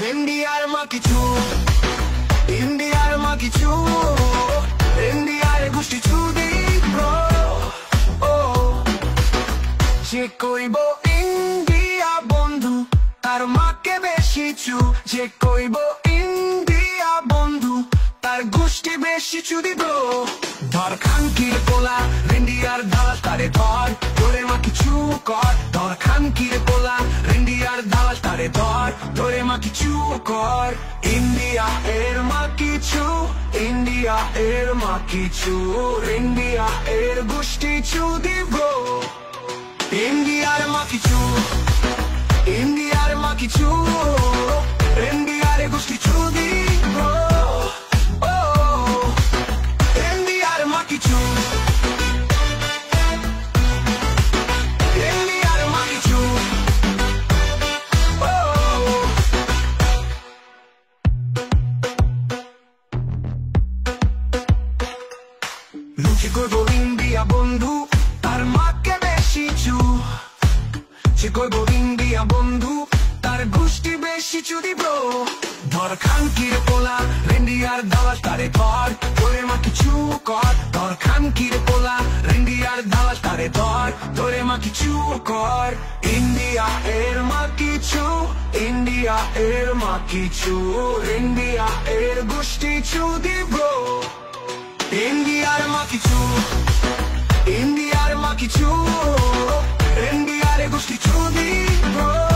ইন্ডিয়ার মা কিছু, ইন্ডিয়ার মা কিছু, ইন্ডিয়ার গোষ্ঠী চুদি ব্রো। ও যে কইব ইন্ডিয়া বন্ধু তার মাকে বেশি চু, যে কইব ইন্ডিয়া বন্ধু তার গোষ্ঠী বেশি চুদি ব্রো। ধর খানকির পোলা ইন্ডিয়ার দালাল তারে ধর, তোরে মা কিছু কর। ধর খানকির পোলা ইন্ডিয়ার দালাল তারে ধর, তোরে মা কিছু কর। ইন্ডিয়া এর মা কিছু, ইন্ডিয়া এর মা কিছু, ইন্ডিয়া এর গোষ্ঠী চুদি ব্রো। ইন্ডিয়ার মা কিছু, ইন্ডিয়ার মা কিছু, ইন্ডিয়ার গোষ্ঠী চুদি ব্রো। ও ইন্ডিয়ার মা কিছু, ইন্ডিয়ার মা কিছু। ও লুচি করব ইন্ডিয়া বন্ধু তার মাকে বেশি চু, যে কইব ইন্ডিয়া বন্ধু তার গোষ্ঠী বেশি চুদি ব্রো। ধর খানকির পোলা ইন্ডিয়ার দালাল তারে ধর, তোরে মা কিছু কর। ধর খানকির পোলা ইন্ডিয়ার দালাল তারে ধর, তোরে মা কিছু কর। ইন্ডিয়া এর মা কিছু, ইন্ডিয়া এর মা কিছু, ইন্ডিয়া এর গোষ্ঠী চুদি ব্রো। ইন্ডিয়ার মা কিছু, ইন্ডিয়ার মা কিছু, ইন্ডিয়ার গোষ্ঠী চুদি ব্রো।